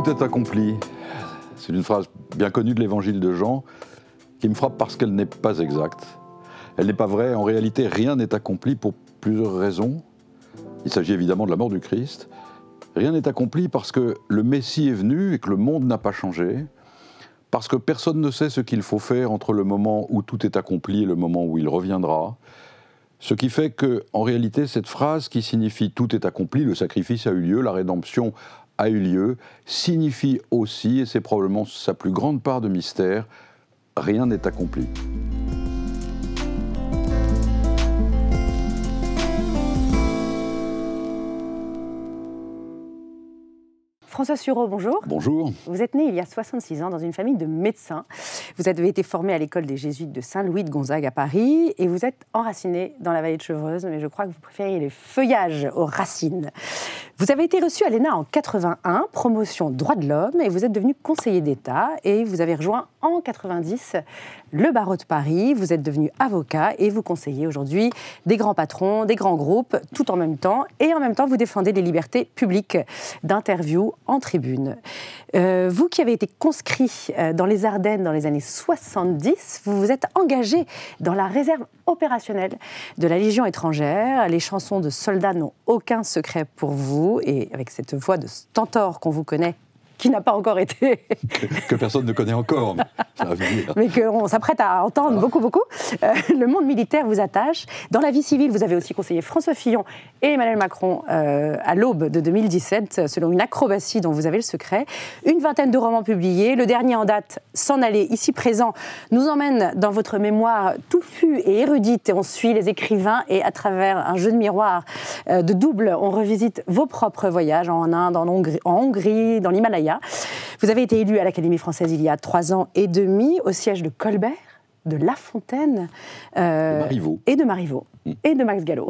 Tout est accompli. C'est une phrase bien connue de l'évangile de Jean qui me frappe parce qu'elle n'est pas exacte. Elle n'est pas vraie. En réalité, rien n'est accompli pour plusieurs raisons. Il s'agit évidemment de la mort du Christ. Rien n'est accompli parce que le Messie est venu et que le monde n'a pas changé. Parce que personne ne sait ce qu'il faut faire entre le moment où tout est accompli et le moment où il reviendra. Ce qui fait qu'en réalité, cette phrase qui signifie « tout est accompli », le sacrifice a eu lieu, la rédemption a eu lieu, signifie aussi, et c'est probablement sa plus grande part de mystère, rien n'est accompli. François Sureau, bonjour. Bonjour. Vous êtes né il y a 66 ans dans une famille de médecins. Vous avez été formé à l'école des Jésuites de Saint-Louis de Gonzague à Paris et vous êtes enraciné dans la vallée de Chevreuse, mais je crois que vous préférez les feuillages aux racines. Vous avez été reçu à l'ENA en 81, promotion droits de l'homme, et vous êtes devenu conseiller d'État et vous avez rejoint en 90 le barreau de Paris. Vous êtes devenu avocat et vous conseillez aujourd'hui des grands patrons, des grands groupes, tout en même temps. Et en même temps, vous défendez les libertés publiques d'interview en tribune. Vous qui avez été conscrit dans les Ardennes dans les années 70, vous vous êtes engagé dans la réserve opérationnelle de la Légion étrangère. Les chansons de soldats n'ont aucun secret pour vous. Et avec cette voix de stentor qu'on vous connaît, qui n'a pas encore été... que personne ne connaît encore, mais ça va venir. Mais qu'on s'apprête à entendre beaucoup. Le monde militaire vous attache. Dans la vie civile, vous avez aussi conseillé François Fillon et Emmanuel Macron à l'aube de 2017, selon une acrobatie dont vous avez le secret. Une vingtaine de romans publiés. Le dernier en date, S'en aller, ici présent, nous emmène dans votre mémoire touffue et érudite. Et on suit les écrivains et à travers un jeu de miroir de double, on revisite vos propres voyages en Inde, en Hongrie, dans l'Himalaya. Vous avez été élu à l'Académie française il y a 3 ans et demi, au siège de Colbert, de La Fontaine et de Marivaux, et de Max Gallo.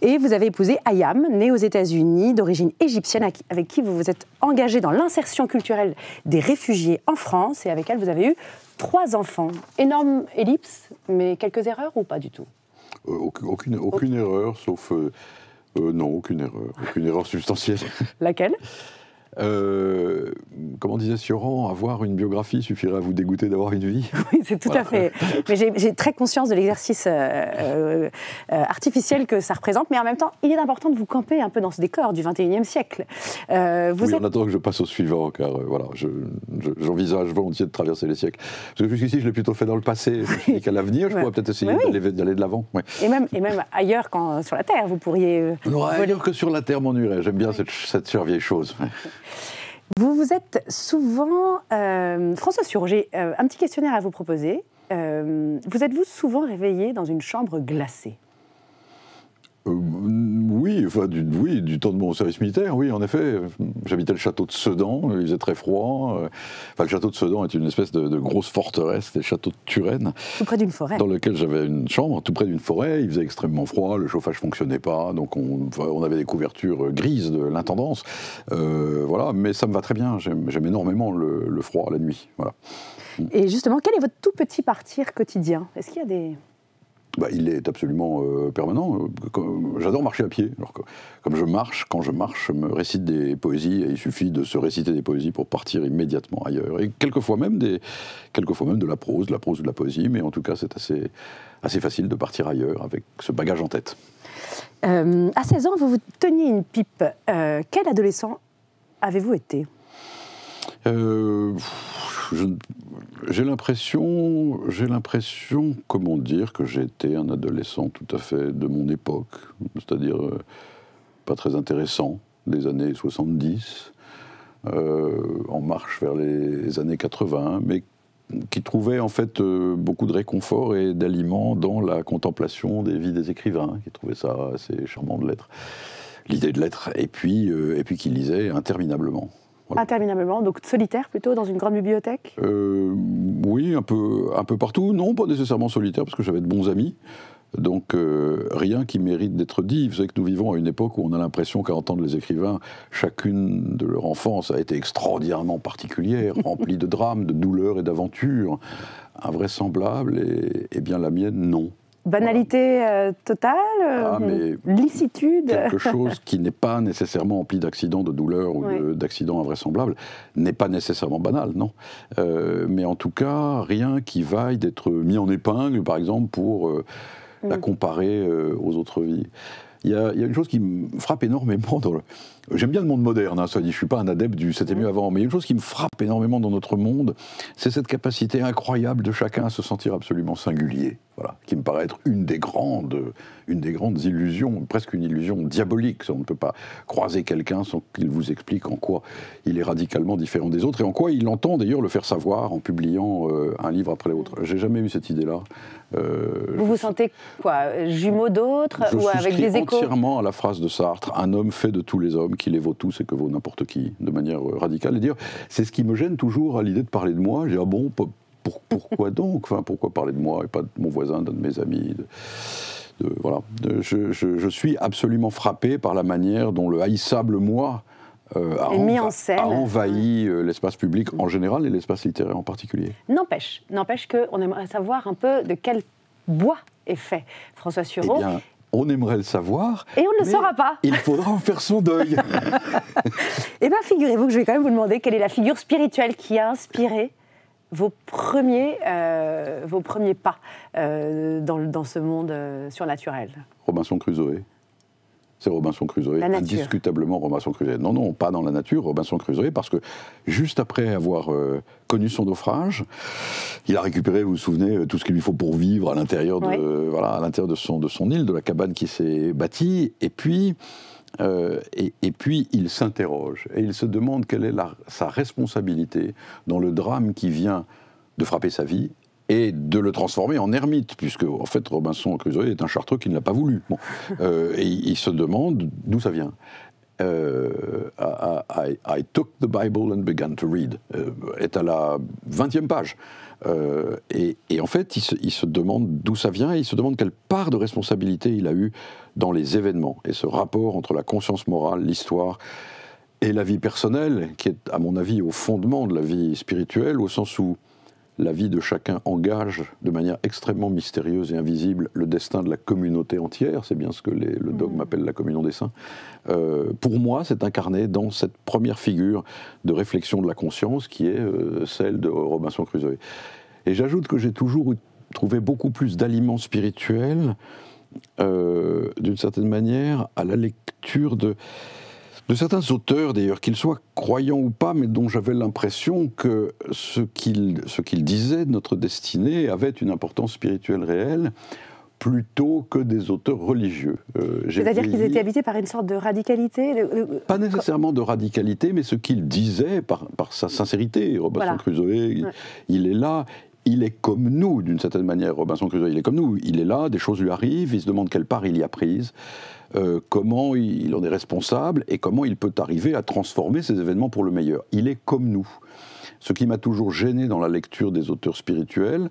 Et vous avez épousé Ayam, née aux États-Unis, d'origine égyptienne, avec qui vous vous êtes engagé dans l'insertion culturelle des réfugiés en France, et avec elle vous avez eu 3 enfants. Énorme ellipse, mais quelques erreurs ou pas du tout? Aucune erreur, sauf... non, aucune erreur substantielle. Laquelle? Comment disait Sioran, avoir une biographie suffirait à vous dégoûter d'avoir une vie. Oui, c'est tout à fait. Mais j'ai très conscience de l'exercice artificiel que ça représente, mais en même temps, il est important de vous camper un peu dans ce décor du XXIe siècle. Oui, en attendant que je passe au suivant, car voilà, j'envisage volontiers de traverser les siècles. Parce que jusqu'ici, je l'ai plutôt fait dans le passé. Je me suis dit qu'à l'avenir, je pourrais peut-être essayer d'aller de l'avant. Ouais. Et même ailleurs, sur la Terre, vous pourriez... Ailleurs que sur la Terre m'ennuierait. J'aime bien cette chère vieille chose. Ouais. Vous vous êtes souvent... François Sureau, j'ai un petit questionnaire à vous proposer. Vous êtes-vous souvent réveillé dans une chambre glacée? Oui, du temps de mon service militaire, oui, en effet. J'habitais le château de Sedan, il faisait très froid. Le château de Sedan est une espèce de grosse forteresse, c'était le château de Turenne. Tout près d'une forêt. Dans lequel j'avais une chambre, tout près d'une forêt. Il faisait extrêmement froid, le chauffage ne fonctionnait pas, donc on avait des couvertures grises de l'intendance. Voilà, mais ça me va très bien, j'aime énormément le froid la nuit. Voilà. Et justement, quel est votre tout petit partir quotidien? Est-ce qu'il y a des... Il est absolument permanent. J'adore marcher à pied. Alors quand je marche, je me récite des poésies et il suffit de se réciter des poésies pour partir immédiatement ailleurs. Et quelquefois même de la prose ou de la poésie, mais en tout cas c'est assez facile de partir ailleurs avec ce bagage en tête. À 16 ans, vous teniez une pipe. Quel adolescent avez-vous été? J'ai l'impression, comment dire, que j'étais un adolescent tout à fait de mon époque, c'est-à-dire pas très intéressant, des années 70, en marche vers les années 80, mais qui trouvait en fait beaucoup de réconfort et d'aliments dans la contemplation des vies des écrivains, qui trouvait ça assez charmant de l'être, l'idée de l'être, et puis qui lisait interminablement. Voilà. Interminablement, donc solitaire plutôt, dans une grande bibliothèque? Oui, un peu partout. Non, pas nécessairement solitaire, parce que j'avais de bons amis. Donc rien qui mérite d'être dit. Vous savez que nous vivons à une époque où on a l'impression qu'à entendre les écrivains, chacune de leur enfance a été extraordinairement particulière, remplie de drames, de douleurs et d'aventures, invraisemblables, et bien la mienne, non. Banalité totale, mais licitude. Quelque chose qui n'est pas nécessairement empli d'accidents, de douleurs ou d'accidents invraisemblables n'est pas nécessairement banal, non. Mais en tout cas, rien qui vaille d'être mis en épingle, par exemple, pour la comparer aux autres vies. Il y a une chose qui me frappe énormément dans le... J'aime bien le monde moderne, ça dit, je ne suis pas un adepte du « c'était mieux avant », mais il y a une chose qui me frappe énormément dans notre monde, c'est cette capacité incroyable de chacun à se sentir absolument singulier, voilà, qui me paraît être une des grandes illusions, presque une illusion diabolique. On ne peut pas croiser quelqu'un sans qu'il vous explique en quoi il est radicalement différent des autres, et en quoi il entend d'ailleurs le faire savoir en publiant un livre après l'autre. J'ai jamais eu cette idée-là. Vous vous sentez quoi, jumeau d'autres ou avec des échos? Je souscris entièrement à la phrase de Sartre, un homme fait de tous les hommes, qui les vaut tous et que vaut n'importe qui, de manière radicale. Et dire, c'est ce qui me gêne toujours à l'idée de parler de moi. Je dis, ah bon, pourquoi donc, enfin, pourquoi parler de moi et pas de mon voisin, d'un de mes amis voilà. Je suis absolument frappé par la manière dont le haïssable moi a envahi l'espace public en général et l'espace littéraire en particulier. N'empêche qu'on aimerait savoir un peu de quel bois est fait François Sureau. Eh bien, on aimerait le savoir. Et on ne le saura pas. Il faudra en faire son deuil. Eh bien, figurez-vous que je vais quand même vous demander quelle est la figure spirituelle qui a inspiré vos premiers pas dans ce monde surnaturel. Robinson Crusoe. C'est Robinson Crusoe, indiscutablement Robinson Crusoe. Non, pas dans la nature, Robinson Crusoe, parce que juste après avoir connu son naufrage, il a récupéré, vous vous souvenez, tout ce qu'il lui faut pour vivre à l'intérieur de son île, de la cabane qui s'est bâtie, et puis il s'interroge, et il se demande quelle est sa responsabilité dans le drame qui vient de frapper sa vie, et de le transformer en ermite, puisque, en fait, Robinson Crusoe est un chartreux qui ne l'a pas voulu. Bon. Et il se demande d'où ça vient. I took the Bible and began to read, est à la 20e page. Et en fait, il se demande d'où ça vient, et il se demande quelle part de responsabilité il a eu dans les événements, et ce rapport entre la conscience morale, l'histoire, et la vie personnelle, qui est, à mon avis, au fondement de la vie spirituelle, au sens où la vie de chacun engage de manière extrêmement mystérieuse et invisible le destin de la communauté entière, c'est bien ce que le dogme appelle la communion des saints. Pour moi, c'est incarné dans cette première figure de réflexion de la conscience qui est celle de Robinson Crusoe. Et j'ajoute que j'ai toujours trouvé beaucoup plus d'aliments spirituels, d'une certaine manière, à la lecture de certains auteurs, d'ailleurs, qu'ils soient croyants ou pas, mais dont j'avais l'impression que ce qu'ils disaient de notre destinée avait une importance spirituelle réelle, plutôt que des auteurs religieux. C'est-à-dire qu'ils étaient habités par une sorte de radicalité Pas nécessairement de radicalité, mais ce qu'ils disaient par sa sincérité. Robinson Crusoe, il est là. Il est comme nous, d'une certaine manière. Robinson Crusoe, il est comme nous. Il est là, des choses lui arrivent, il se demande quelle part il y a prise, comment il en est responsable et comment il peut arriver à transformer ces événements pour le meilleur. Il est comme nous. Ce qui m'a toujours gêné dans la lecture des auteurs spirituels,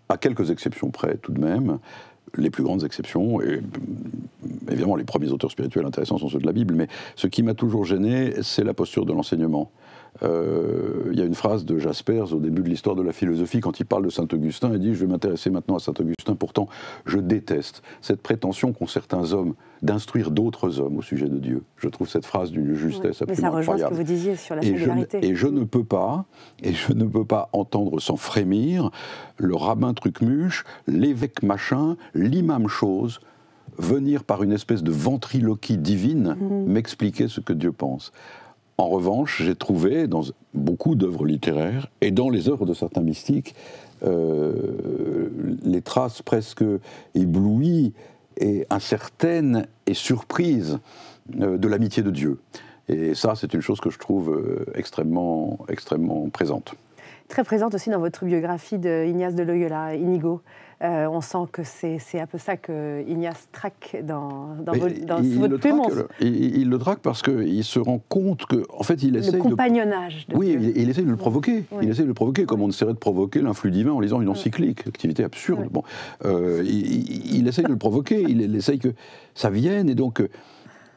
à quelques exceptions près tout de même, les plus grandes exceptions, et évidemment les premiers auteurs spirituels intéressants sont ceux de la Bible, mais ce qui m'a toujours gêné, c'est la posture de l'enseignement. Il y a une phrase de Jaspers au début de l'histoire de la philosophie, quand il parle de Saint-Augustin, il dit « Je vais m'intéresser maintenant à Saint-Augustin, pourtant je déteste cette prétention qu'ont certains hommes d'instruire d'autres hommes au sujet de Dieu. » Je trouve cette phrase d'une justesse absolument incroyable. Mais ça rejoint ce que vous disiez sur la singularité. Et je ne peux pas entendre sans frémir le rabbin Trucmuche, l'évêque machin, l'imam chose, venir par une espèce de ventriloquie divine m'expliquer ce que Dieu pense. En revanche, j'ai trouvé dans beaucoup d'œuvres littéraires et dans les œuvres de certains mystiques les traces presque éblouies et incertaines et surprises de l'amitié de Dieu. Et ça, c'est une chose que je trouve extrêmement, extrêmement présente. Très présente aussi dans votre biographie d'Ignace de Loyola, Inigo. On sent que c'est un peu ça que Ignace traque dans votre plume. Il le traque parce qu'il se rend compte que, en fait, il essaie le compagnonnage. Il essaie de le provoquer. Oui. Il essaie de le provoquer, comme on essaierait de provoquer l'influx divin en lisant une encyclique, activité absurde. Oui. Bon, il essaie de le provoquer. Il essaie que ça vienne, et donc.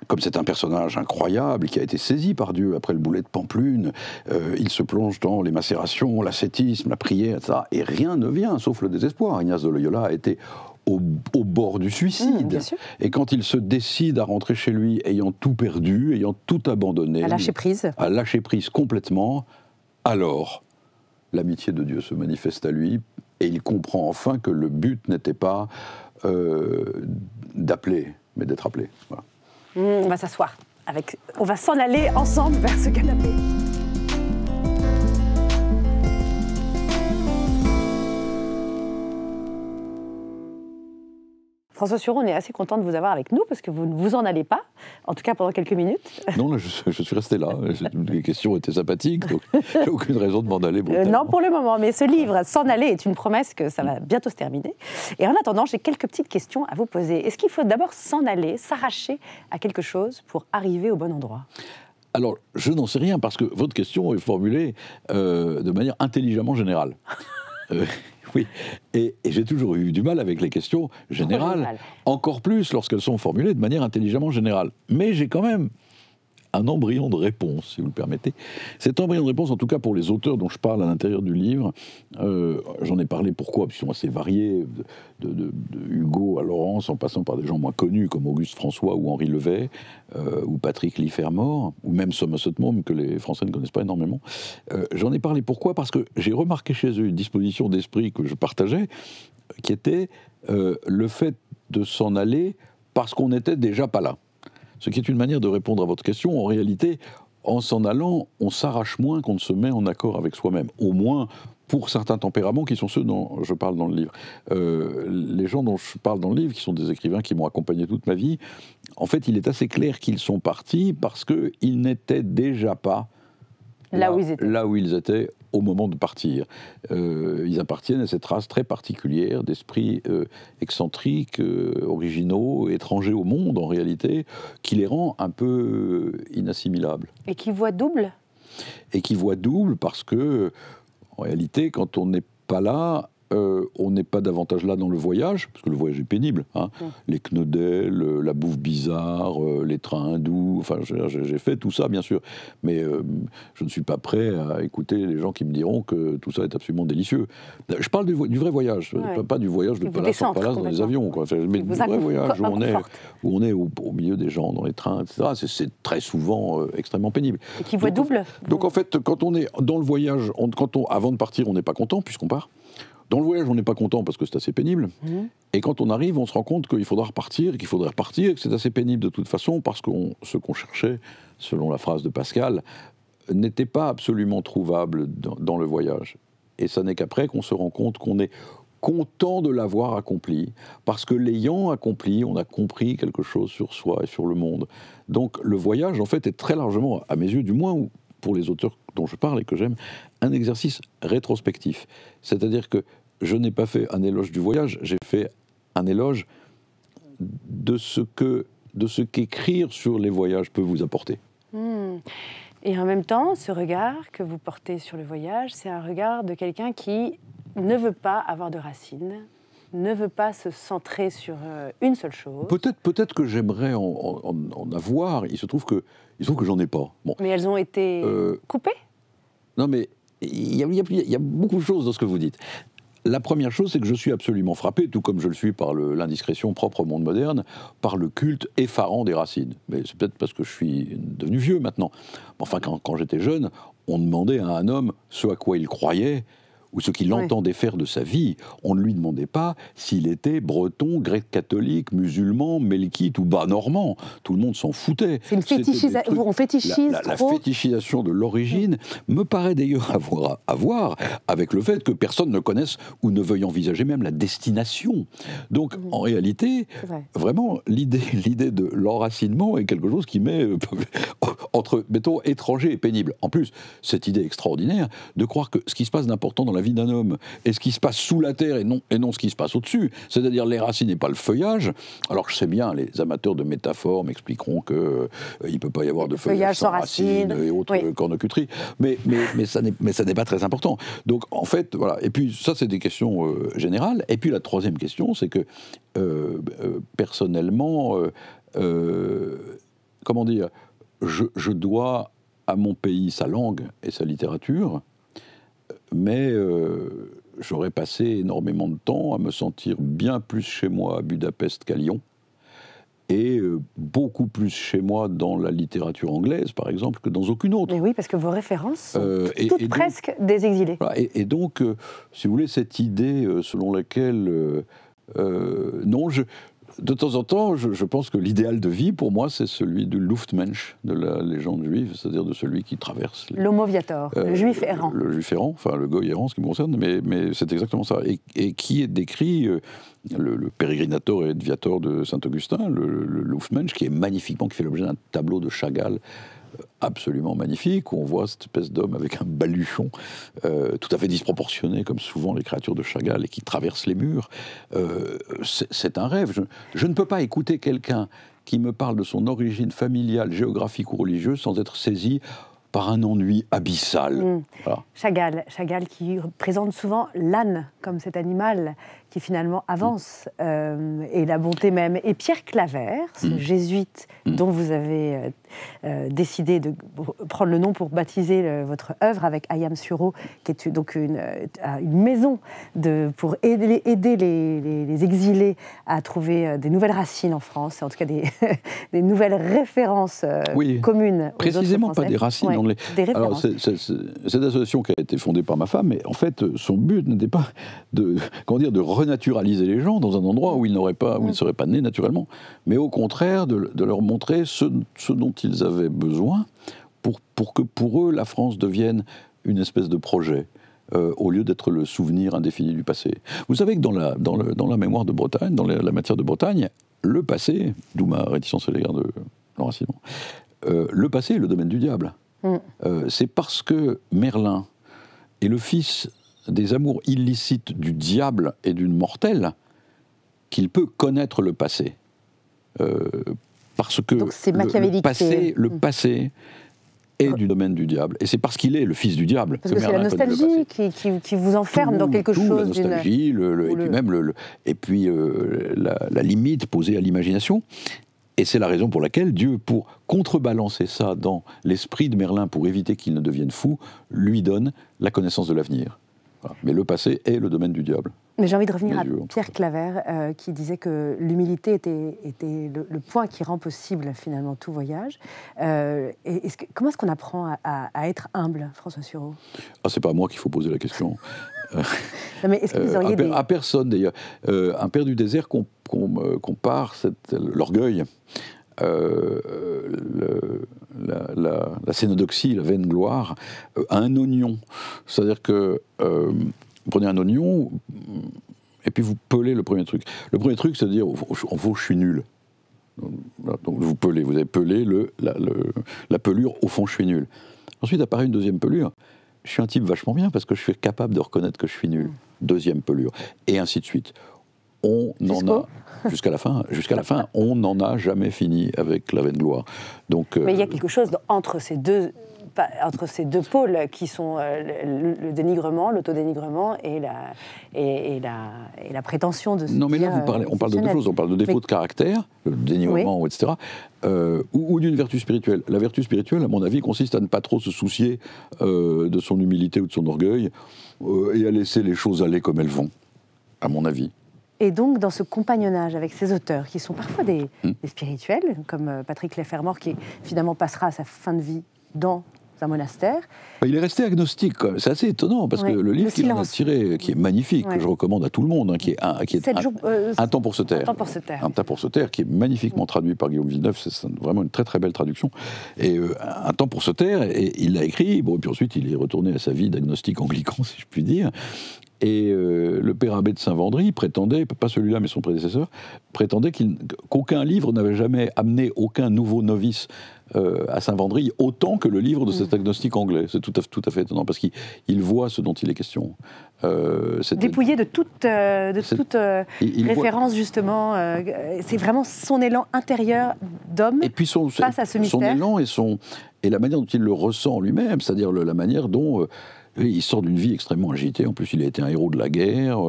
Comme c'est un personnage incroyable qui a été saisi par Dieu après le boulet de Pampelune, il se plonge dans les macérations, l'ascétisme, la prière, etc. Et rien ne vient, sauf le désespoir. Ignace de Loyola a été au bord du suicide. Bien sûr. Et quand il se décide à rentrer chez lui, ayant tout perdu, ayant tout abandonné, À lâcher prise. À lâcher prise complètement, alors l'amitié de Dieu se manifeste à lui et il comprend enfin que le but n'était pas d'appeler, mais d'être appelé. Voilà. On va s'asseoir. On va s'en aller ensemble vers ce canapé. François Sureau, on est assez content de vous avoir avec nous parce que vous ne vous en allez pas, en tout cas pendant quelques minutes. Non, là, je suis resté là. Les questions étaient sympathiques, donc j'ai aucune raison de m'en aller brutalement. Non, pour le moment, mais ce livre, S'en aller, est une promesse que ça va bientôt se terminer. Et en attendant, j'ai quelques petites questions à vous poser. Est-ce qu'il faut d'abord s'en aller, s'arracher à quelque chose pour arriver au bon endroit ? Alors, je n'en sais rien parce que votre question est formulée de manière intelligemment générale. Oui, et j'ai toujours eu du mal avec les questions générales, encore plus lorsqu'elles sont formulées de manière intelligemment générale. Mais j'ai quand même un embryon de réponse, si vous le permettez. Cet embryon de réponse, en tout cas pour les auteurs dont je parle à l'intérieur du livre, j'en ai parlé pourquoi, parce qu'ils sont assez variés, de Hugo à Laurence, en passant par des gens moins connus comme Auguste François ou Henri Levet, ou Patrick Lifermort, ou même Somerset Maugham, que les Français ne connaissent pas énormément. J'en ai parlé pourquoi ? Parce que j'ai remarqué chez eux une disposition d'esprit que je partageais, qui était le fait de s'en aller parce qu'on n'était déjà pas là. Ce qui est une manière de répondre à votre question. En réalité, en s'en allant, on s'arrache moins qu'on ne se met en accord avec soi-même. Au moins pour certains tempéraments qui sont ceux dont je parle dans le livre. Les gens dont je parle dans le livre, qui sont des écrivains qui m'ont accompagné toute ma vie, en fait, il est assez clair qu'ils sont partis parce qu'ils n'étaient déjà pas là où ils étaient au moment de partir. Ils appartiennent à cette race très particulière d'esprits excentriques, originaux, étrangers au monde en réalité, qui les rend un peu inassimilables. Et qui voient double ? Et qui voient double parce que, en réalité, quand on n'est pas là, on n'est pas davantage là dans le voyage, parce que le voyage est pénible. Hein. Les knodels, la bouffe bizarre, les trains hindous, enfin j'ai fait tout ça bien sûr, mais je ne suis pas prêt à écouter les gens qui me diront que tout ça est absolument délicieux. Je parle du vrai voyage, pas du voyage de palace en palace dans les avions, quoi. Mais du vrai voyage où on est au milieu des gens, dans les trains, etc. C'est très souvent extrêmement pénible. Et qui voit double. Donc en fait, quand on est dans le voyage, avant de partir, on n'est pas content puisqu'on part. Dans le voyage, on n'est pas content parce que c'est assez pénible. Et quand on arrive, on se rend compte qu'il faudra repartir, qu'il faudrait repartir, que c'est assez pénible de toute façon, parce que ce qu'on cherchait, selon la phrase de Pascal, n'était pas absolument trouvable dans le voyage. Et ça n'est qu'après qu'on se rend compte qu'on est content de l'avoir accompli, parce que l'ayant accompli, on a compris quelque chose sur soi et sur le monde. Donc le voyage, en fait, est très largement, à mes yeux du moins, pour les auteurs dont je parle et que j'aime, un exercice rétrospectif. C'est-à-dire que je n'ai pas fait un éloge du voyage, j'ai fait un éloge de ce qu'écrire sur les voyages peut vous apporter. Et en même temps, ce regard que vous portez sur le voyage, c'est un regard de quelqu'un qui ne veut pas avoir de racines, ne veut pas se centrer sur une seule chose. Peut-être que j'aimerais en avoir, il se trouve que j'en ai pas. Bon. Mais elles ont été coupées ? Non, mais il y a beaucoup de choses dans ce que vous dites. La première chose, c'est que je suis absolument frappé, tout comme je le suis par l'indiscrétion propre au monde moderne, par le culte effarant des racines. Mais c'est peut-être parce que je suis devenu vieux maintenant. Enfin, quand j'étais jeune, on demandait à un homme ce à quoi il croyait, ou ce qu'il entendait faire de sa vie. On ne lui demandait pas s'il était breton, grec-catholique, musulman, melkite ou bas-normand. Tout le monde s'en foutait. C'est une fétichisation. On fétichise la fétichisation de l'origine me paraît d'ailleurs avoir à voir avec le fait que personne ne connaisse ou ne veuille envisager même la destination. Donc, en réalité, vraiment, l'idée de l'enracinement est quelque chose qui met entre, mettons, étranger et pénible. En plus, cette idée extraordinaire de croire que ce qui se passe d'important dans la vie d'un homme et ce qui se passe sous la terre et non ce qui se passe au-dessus, c'est-à-dire les racines et pas le feuillage. Alors je sais bien, les amateurs de métaphores m'expliqueront qu'il ne peut pas y avoir de feuillage sans racines et autres cornucuteries, mais ça n'est pas très important. Donc en fait, voilà. Et puis ça, c'est des questions générales. Et puis la troisième question, c'est que personnellement, comment dire, je dois à mon pays sa langue et sa littérature, mais j'aurais passé énormément de temps à me sentir bien plus chez moi à Budapest qu'à Lyon, et beaucoup plus chez moi dans la littérature anglaise, par exemple, que dans aucune autre. Mais oui, parce que vos références sont toutes presque des exilés. Voilà, et donc, si vous voulez, cette idée selon laquelle... non, de temps en temps, je pense que l'idéal de vie, pour moi, c'est celui du Luftmensch, de la légende juive, c'est-à-dire de celui qui traverse... L'homo viator, le juif errant. Le juif errant, enfin le goy errant, ce qui me concerne, mais c'est exactement ça. Et qui est décrit, le Peregrinator et Viator de Saint-Augustin, le Luftmensch, qui est magnifiquement, qui fait l'objet d'un tableau de Chagall, absolument magnifique, où on voit cette espèce d'homme avec un baluchon tout à fait disproportionné, comme souvent les créatures de Chagall, et qui traverse les murs. C'est un rêve. Je ne peux pas écouter quelqu'un qui me parle de son origine familiale, géographique ou religieuse sans être saisi par un ennui abyssal. Voilà. Chagall qui présente souvent l'âne comme cet animal qui finalement avance, et la bonté même. Et Pierre Claver, ce jésuite dont vous avez décidé de prendre le nom pour baptiser votre œuvre avec Ayam Suro, qui est donc une maison pour aider les exilés à trouver des nouvelles racines en France, en tout cas des nouvelles références communes aux précisément autres Français. Pas des racines. Ouais, des références. Alors, cette association qui a été fondée par ma femme, mais en fait, son but n'était pas de renaturaliser les gens dans un endroit où ils ne seraient pas nés naturellement, mais au contraire de leur montrer ce dont ils avaient besoin pour que pour eux la France devienne une espèce de projet, au lieu d'être le souvenir indéfini du passé. Vous savez que dans la mémoire de Bretagne, dans la matière de Bretagne, le passé, d'où ma réticence à l'égard de l'enracinement, le passé est le domaine du diable. C'est parce que Merlin est le fils des amours illicites du diable et d'une mortelle qu'il peut connaître le passé. Parce que donc c'est machiavélique, le passé est du domaine du diable. Et c'est parce qu'il est le fils du diable parce que c'est la nostalgie qui vous enferme dans quelque chose. La nostalgie, et puis la limite posée à l'imagination. Et c'est la raison pour laquelle Dieu, pour contrebalancer ça dans l'esprit de Merlin, pour éviter qu'il ne devienne fou, lui donne la connaissance de l'avenir. Voilà. Mais le passé est le domaine du diable. Mais j'ai envie de revenir à Pierre Claver, qui disait que l'humilité était le point qui rend possible finalement tout voyage. Comment est-ce qu'on apprend à être humble, François Sureau ? C'est pas à moi qu'il faut poser la question. Non, mais est-ce que vous auriez à personne d'ailleurs. Un père du désert compare l'orgueil, la scénodoxie, la vaine gloire, à un oignon. C'est-à-dire que vous prenez un oignon et puis vous pelez le premier truc. Le premier truc, c'est de dire, en fond, je suis nul. Donc vous pelez, vous avez pelé la pelure, au fond, je suis nul. Ensuite apparaît une deuxième pelure. Je suis un type vachement bien parce que je suis capable de reconnaître que je suis nul. Deuxième pelure. Et ainsi de suite. Jusqu'à la fin, on n'en a jamais fini avec la vaine gloire. Donc, mais il y a quelque chose entre ces deux pôles qui sont le dénigrement, l'autodénigrement et la prétention de se Non, mais là, on parle de deux choses. On parle de défaut de caractère, le dénigrement, etc., ou d'une vertu spirituelle. La vertu spirituelle, à mon avis, consiste à ne pas trop se soucier de son humilité ou de son orgueil et à laisser les choses aller comme elles vont, à mon avis. Et donc, dans ce compagnonnage avec ces auteurs, qui sont parfois des spirituels, comme Patrick Leffermort, qui finalement passera sa fin de vie dans un monastère. Il est resté agnostique, c'est assez étonnant, parce que le livre qu'il en a tiré, qui est magnifique, que je recommande à tout le monde, qui est Un temps pour se taire. Un temps pour se taire, qui est magnifiquement traduit par Guillaume Villeneuve, c'est vraiment une très très belle traduction. Et Un temps pour se taire, et il l'a écrit, et puis ensuite il est retourné à sa vie d'agnostique anglican, si je puis dire. Et le père abbé de Saint-Vendry prétendait, pas celui-là mais son prédécesseur, prétendait qu'aucun livre n'avait jamais amené aucun nouveau novice à Saint-Vendry autant que le livre de cet agnostique anglais. C'est tout à fait étonnant parce qu'il voit ce dont il est question. Dépouillé de toute référence justement, c'est vraiment son élan intérieur d'homme face à ce mystère. Son élan et la manière dont il le ressent lui-même, c'est-à-dire la manière dont... il sort d'une vie extrêmement agitée. En plus, il a été un héros de la guerre.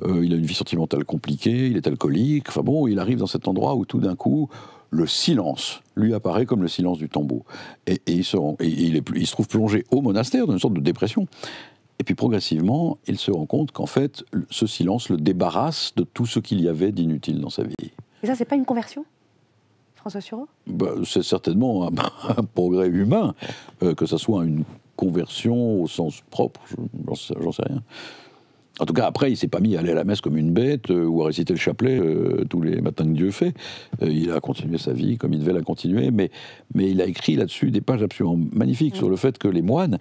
Il a une vie sentimentale compliquée. Il est alcoolique. Enfin bon, il arrive dans cet endroit où tout d'un coup, le silence lui apparaît comme le silence du tombeau. Et il se trouve plongé au monastère dans une sorte de dépression. Et puis progressivement, il se rend compte qu'en fait, ce silence le débarrasse de tout ce qu'il y avait d'inutile dans sa vie. Et ça, c'est pas une conversion, François Sureau? C'est certainement un progrès humain, que ce soit une conversion au sens propre, j'en sais rien. En tout cas, après, il s'est pas mis à aller à la messe comme une bête ou à réciter le chapelet tous les matins que Dieu fait. Il a continué sa vie comme il devait la continuer, mais il a écrit là-dessus des pages absolument magnifiques sur le fait que les moines,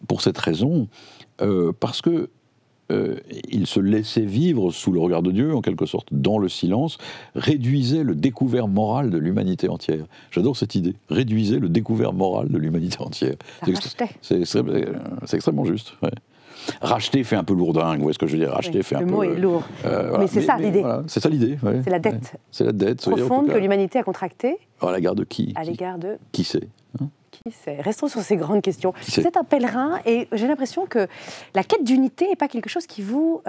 pour cette raison, parce que ils se laissaient vivre sous le regard de Dieu, en quelque sorte, dans le silence, réduisaient le découvert moral de l'humanité entière. J'adore cette idée, réduisait le découvert moral de l'humanité entière. C'est extrêmement juste, ouais. Racheter fait un peu lourdingue, vous voyez ce que je veux dire? Racheter fait un peu... Le mot est lourd. Mais c'est ça l'idée. Voilà, c'est ça l'idée. Ouais. C'est la dette. C'est la dette. Profonde que l'humanité a contractée. À l'égard de qui? À l'égard de... Qui c'est, hein? Qui sait? Restons sur ces grandes questions. Vous êtes un pèlerin et j'ai l'impression que la quête d'unité n'est pas quelque chose qui vous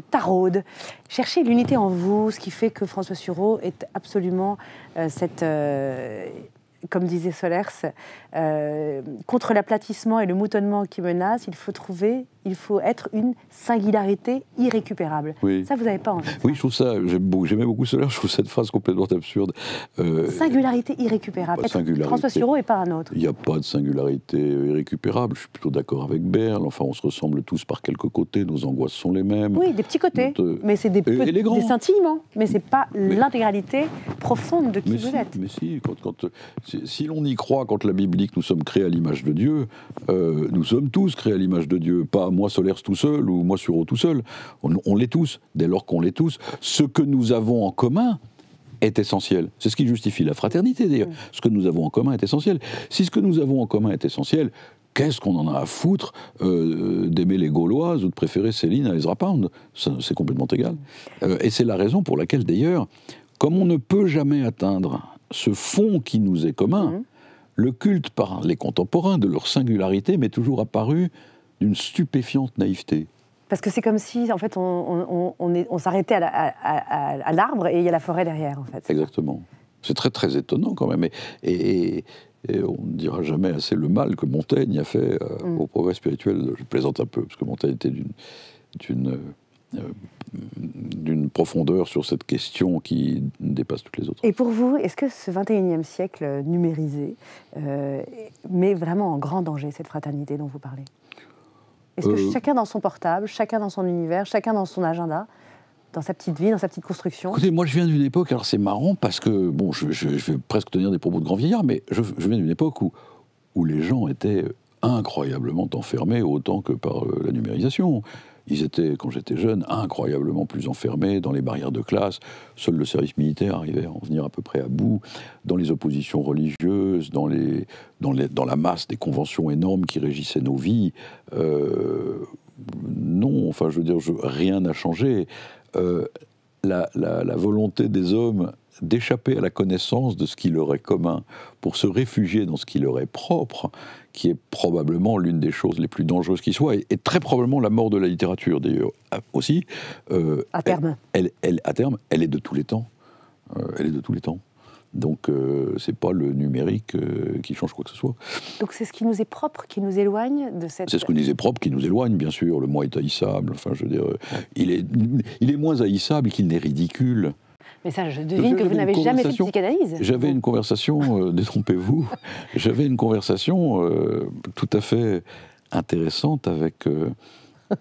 taraude. Cherchez l'unité en vous, ce qui fait que François Sureau est absolument cette... comme disait Solers, contre l'aplatissement et le moutonnement qui menacent, il faut être une singularité irrécupérable. Oui. Ça, vous n'avez pas envie. Oui, je trouve ça, j'aimais beaucoup Solers, je trouve cette phrase complètement absurde. Singularité irrécupérable. François Sureau n'est pas un autre. Il n'y a pas de singularité irrécupérable, je suis plutôt d'accord avec Berle, enfin on se ressemble tous par quelques côtés, nos angoisses sont les mêmes. Oui, des petits côtés, mais c'est des scintillements, mais ce n'est pas l'intégralité profonde de qui vous êtes. Mais si l'on y croit, quand la Bible dit que nous sommes créés à l'image de Dieu, nous sommes tous créés à l'image de Dieu, pas moi Solers tout seul ou moi Sureau tout seul, on l'est tous. Dès lors qu'on l'est tous, ce que nous avons en commun est essentiel. C'est ce qui justifie la fraternité d'ailleurs. Ce que nous avons en commun est essentiel. Si ce que nous avons en commun est essentiel, qu'est-ce qu'on en a à foutre d'aimer les Gauloises ou de préférer Céline à Ezra Pound? C'est complètement égal. Et c'est la raison pour laquelle d'ailleurs, comme on ne peut jamais atteindre ce fond qui nous est commun, le culte par les contemporains de leur singularité m'est toujours apparu d'une stupéfiante naïveté. Parce que c'est comme si, en fait, on s'arrêtait à l'arbre et il y a la forêt derrière, en fait. Exactement. C'est très, très étonnant quand même. Et on ne dira jamais assez le mal que Montaigne a fait au progrès spirituel. Je plaisante un peu, parce que Montaigne était d'une profondeur sur cette question qui dépasse toutes les autres. Et pour vous, est-ce que ce 21e siècle numérisé met vraiment en grand danger cette fraternité dont vous parlez? Est-ce que chacun dans son portable, chacun dans son univers, chacun dans son agenda, dans sa petite vie, dans sa petite construction? Écoutez, moi je viens d'une époque, alors c'est marrant parce que, bon, je vais presque tenir des propos de grand vieillard, mais je viens d'une époque où les gens étaient incroyablement enfermés autant que par la numérisation. Ils étaient, quand j'étais jeune, incroyablement plus enfermés dans les barrières de classe. Seul le service militaire arrivait à en venir à peu près à bout, dans les oppositions religieuses, dans la masse des conventions énormes qui régissaient nos vies. Non, enfin, je veux dire, rien n'a changé. La volonté des hommes d'échapper à la connaissance de ce qui leur est commun pour se réfugier dans ce qui leur est propre, qui est probablement l'une des choses les plus dangereuses qui soit, et très probablement la mort de la littérature d'ailleurs aussi. À terme. À terme, elle est de tous les temps. Elle est de tous les temps. Donc c'est pas le numérique qui change quoi que ce soit. Donc c'est ce qui nous est propre, qui nous éloigne de cette... C'est ce qui nous est propre, qui nous éloigne, bien sûr. Le moi est haïssable. Enfin, je veux dire, il est moins haïssable qu'il n'est ridicule. Mais ça, je devine que vous n'avez jamais fait de psychanalyse. J'avais une conversation, détrompez-vous, j'avais une conversation tout à fait intéressante avec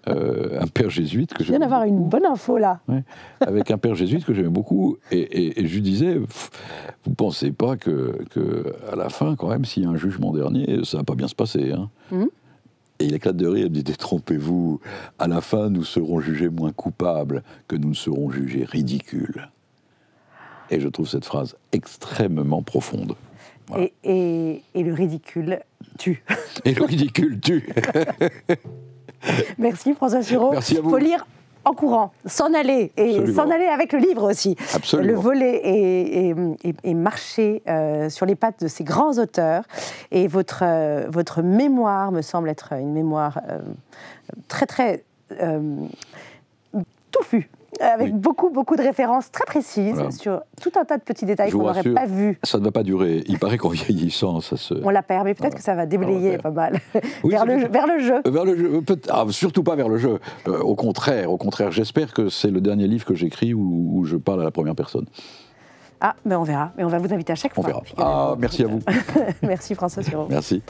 un père jésuite que j'aimais. Je viens d'avoir une bonne info là. Ouais, avec un père jésuite que j'aimais beaucoup, et je lui disais, vous ne pensez pas que à la fin, quand même, s'il y a un jugement dernier, ça ne va pas bien se passer, hein. Et il éclate de rire, il me dit, détrompez-vous, à la fin, nous serons jugés moins coupables que nous ne serons jugés ridicules. Et je trouve cette phrase extrêmement profonde. Voilà. Et le ridicule tue. Et le ridicule tue. Merci François Sureau. Merci à vous. Il faut lire en courant, s'en aller, et Absolument. s'en aller avec le livre aussi. Absolument. Le voler et marcher sur les pattes de ces grands auteurs. Et votre mémoire me semble être une mémoire très, très touffue. avec beaucoup de références très précises sur tout un tas de petits détails qu'on n'aurait pas vus. Ça ne va pas durer. Il paraît qu'en vieillissant, ça se... On la perd, mais peut-être que ça va déblayer pas mal. Oui, vers le jeu. Vers le jeu. Surtout pas vers le jeu. Au contraire, j'espère que c'est le dernier livre que j'écris où je parle à la première personne. Ah, mais on verra. Mais on va vous inviter à chaque fois. On verra. Merci à vous. Merci François Sureau. Merci.